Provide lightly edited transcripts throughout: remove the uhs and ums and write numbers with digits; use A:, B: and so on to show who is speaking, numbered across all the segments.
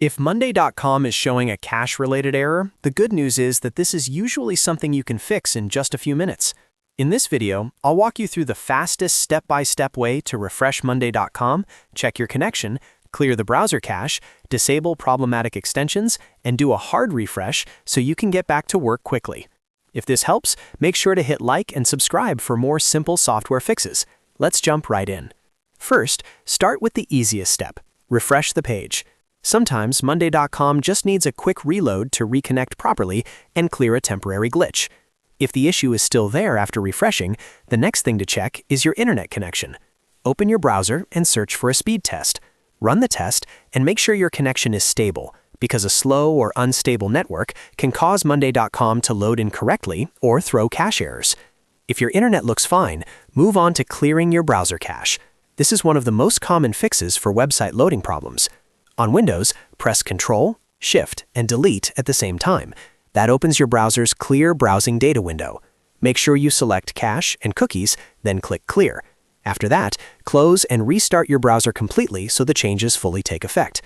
A: If Monday.com is showing a cache-related error, the good news is that this is usually something you can fix in just a few minutes. In this video, I'll walk you through the fastest step-by-step way to refresh Monday.com, check your connection, clear the browser cache, disable problematic extensions, and do a hard refresh so you can get back to work quickly. If this helps, make sure to hit like and subscribe for more simple software fixes. Let's jump right in. First, start with the easiest step: refresh the page. Sometimes Monday.com just needs a quick reload to reconnect properly and clear a temporary glitch. If the issue is still there after refreshing, the next thing to check is your internet connection. Open your browser and search for a speed test. Run the test and make sure your connection is stable, because a slow or unstable network can cause Monday.com to load incorrectly or throw cache errors. If your internet looks fine, move on to clearing your browser cache. This is one of the most common fixes for website loading problems. On Windows, press Ctrl, Shift, and Delete at the same time. That opens your browser's Clear Browsing Data window. Make sure you select Cache and Cookies, then click Clear. After that, close and restart your browser completely so the changes fully take effect.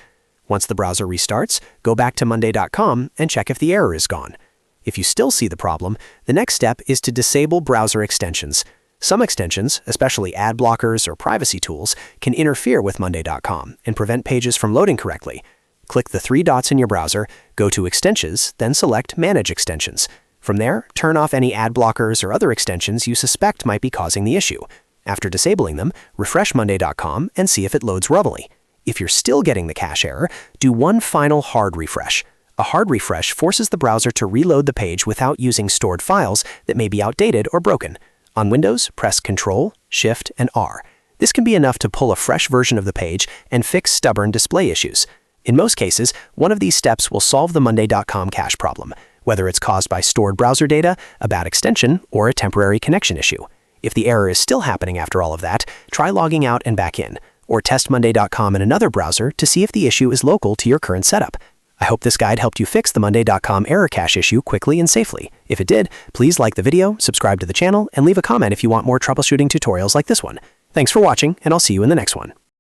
A: Once the browser restarts, go back to Monday.com and check if the error is gone. If you still see the problem, the next step is to disable browser extensions. Some extensions, especially ad blockers or privacy tools, can interfere with Monday.com and prevent pages from loading correctly. Click the three dots in your browser, go to Extensions, then select Manage Extensions. From there, turn off any ad blockers or other extensions you suspect might be causing the issue. After disabling them, refresh Monday.com and see if it loads rubbly. If you're still getting the cache error, do one final hard refresh. A hard refresh forces the browser to reload the page without using stored files that may be outdated or broken. On Windows, press Ctrl, Shift, and R. This can be enough to pull a fresh version of the page and fix stubborn display issues. In most cases, one of these steps will solve the Monday.com cache problem, whether it's caused by stored browser data, a bad extension, or a temporary connection issue. If the error is still happening after all of that, try logging out and back in, or test Monday.com in another browser to see if the issue is local to your current setup. I hope this guide helped you fix the Monday.com error cache issue quickly and safely. If it did, please like the video, subscribe to the channel, and leave a comment if you want more troubleshooting tutorials like this one. Thanks for watching, and I'll see you in the next one.